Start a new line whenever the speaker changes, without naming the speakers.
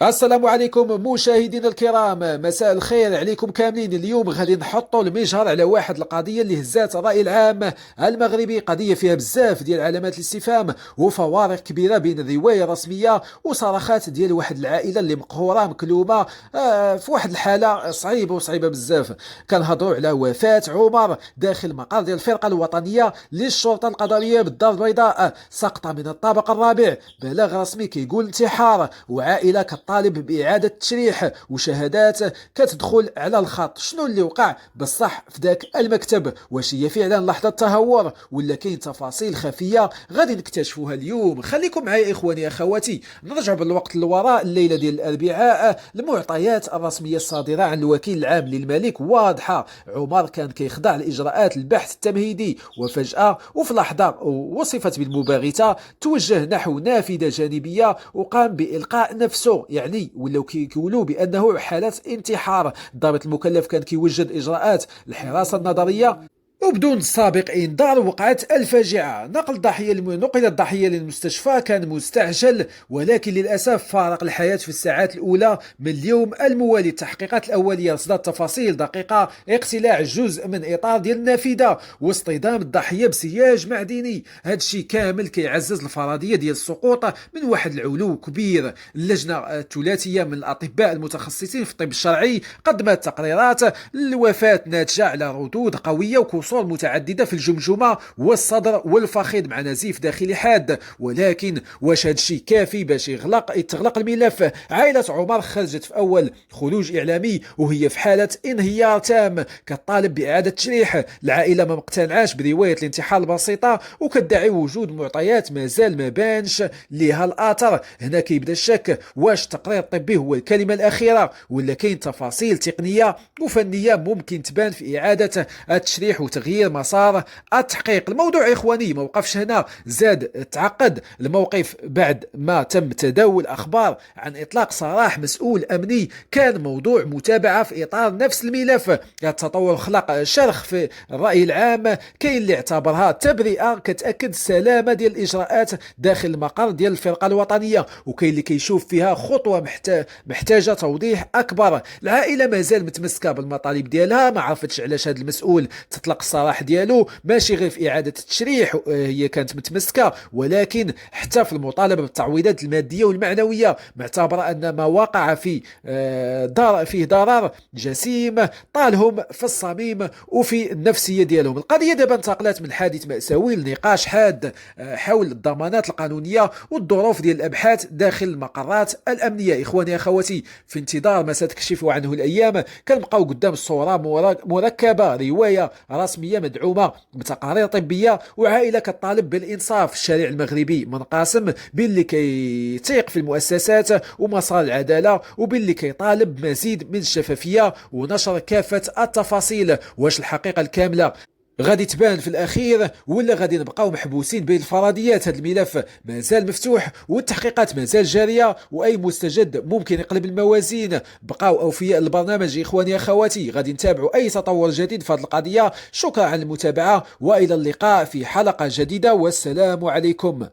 السلام عليكم مشاهدينا الكرام، مساء الخير عليكم كاملين. اليوم غادي نحطوا المجهر على واحد القضيه اللي هزات الراي العام المغربي، قضيه فيها بزاف ديال علامات الاستفهام وفوارق كبيره بين الروايه الرسميه وصرخات ديال واحد العائله اللي مقهوره مكلومه في واحد الحاله صعيبه بزاف. كنهضروا على وفاه عمر داخل مقر ديال الفرقه الوطنيه للشرطه القضائيه بالدار البيضاء، سقطه من الطابق الرابع، بلاغ رسمي كيقول انتحار، وعائله طالب بإعادة تشريح، وشهادات كتدخل على الخط. شنو اللي وقع بصح في ذاك المكتب؟ واش هي فعلا لحظة تهور ولا كاين تفاصيل خفية غادي نكتشفوها اليوم؟ خليكم معايا إخواني أخواتي، نرجع بالوقت للوراء. الليلة ديال الأربعاء المعطيات الرسمية الصادرة عن الوكيل العام للملك واضحة. عمر كان كيخضع لإجراءات البحث التمهيدي، وفجأة وفي لحظة وصفت بالمباغتة توجه نحو نافذة جانبية وقام بإلقاء نفسه، يعني ولاو كيقولوا بانه حاله انتحار. الضابط المكلف كان كيوجد اجراءات الحراسه النظريه، وبدون سابق انذار وقعت الفاجعه. نقل الضحيه للمستشفى كان مستعجل، ولكن للاسف فارق الحياه في الساعات الاولى من اليوم الموالي. التحقيقات الاوليه رصدت تفاصيل دقيقه: اقتلاع جزء من اطار ديال النافذه واصطدام الضحيه بسياج معدني. هذا الشيء كامل كيعزز الفرضيه ديال السقوط من واحد العلو كبير. اللجنه الثلاثيه من الاطباء المتخصصين في الطب الشرعي قدمت تقريرات الوفاه ناتجه على ردود قويه وكسور متعددة في الجمجمة والصدر والفخذ مع نزيف داخلي حاد. ولكن واش هذا الشيء كافي باش يتغلق الملف؟ عائلة عمر خرجت في أول خروج إعلامي وهي في حالة انهيار تام، كطالب بإعادة تشريح. العائلة ما مقتنعاش برواية الانتحار البسيطة وكتدعي وجود معطيات مازال ما بانش لها الآثر. هنا كيبدا الشك: واش التقرير الطبي هو الكلمة الأخيرة ولا كاين تفاصيل تقنية وفنية ممكن تبان في إعادة التشريح تغيير مسار التحقيق؟ الموضوع إخواني ما وقفش هنا، زاد تعقد الموقف بعد ما تم تداول أخبار عن إطلاق سراح مسؤول أمني كان موضوع متابعة في إطار نفس الملف. التطور خلق شرخ في الرأي العام، كاين اللي اعتبرها تبرئة كتأكد السلامة ديال الإجراءات داخل المقر ديال الفرقة الوطنية، وكاين اللي كيشوف فيها خطوة محتاجة توضيح أكبر. العائلة مازال متمسكة بالمطالب ديالها، ما عرفتش علاش هذا المسؤول تطلق الصراح ديالو، ماشي غير في إعادة التشريح هي كانت متمسكة، ولكن حتى في المطالبة بالتعويضات المادية والمعنوية، معتبرة أن ما وقع فيه ضرر جسيم طالهم في الصميم وفي النفسية ديالهم. القضية دابا انتقلت من حادث مأساوي لنقاش حاد حول الضمانات القانونية والظروف ديال الأبحاث داخل المقرات الأمنية. إخواني أخواتي، في انتظار ما ستكشف عنه الأيام كنبقاو قدام الصورة مركبة: رواية رسمية مدعومة بتقارير طبية، وعائلة كطالب بالإنصاف. الشارع المغربي منقسم بين اللي كيثيق في المؤسسات ومسار العدالة وبين اللي كيطالب بمزيد من الشفافية ونشر كافة التفاصيل. واش الحقيقة الكاملة غادي تبان في الأخير ولا غادي نبقاو محبوسين بين الفرضيات؟ هذا الملف مازال مفتوح والتحقيقات مازال جارية، وأي مستجد ممكن يقلب الموازين. بقاو أوفياء البرنامج إخواني أخواتي، غادي نتابعوا أي تطور جديد في هذه القضية. شكرا على المتابعة وإلى اللقاء في حلقة جديدة، والسلام عليكم.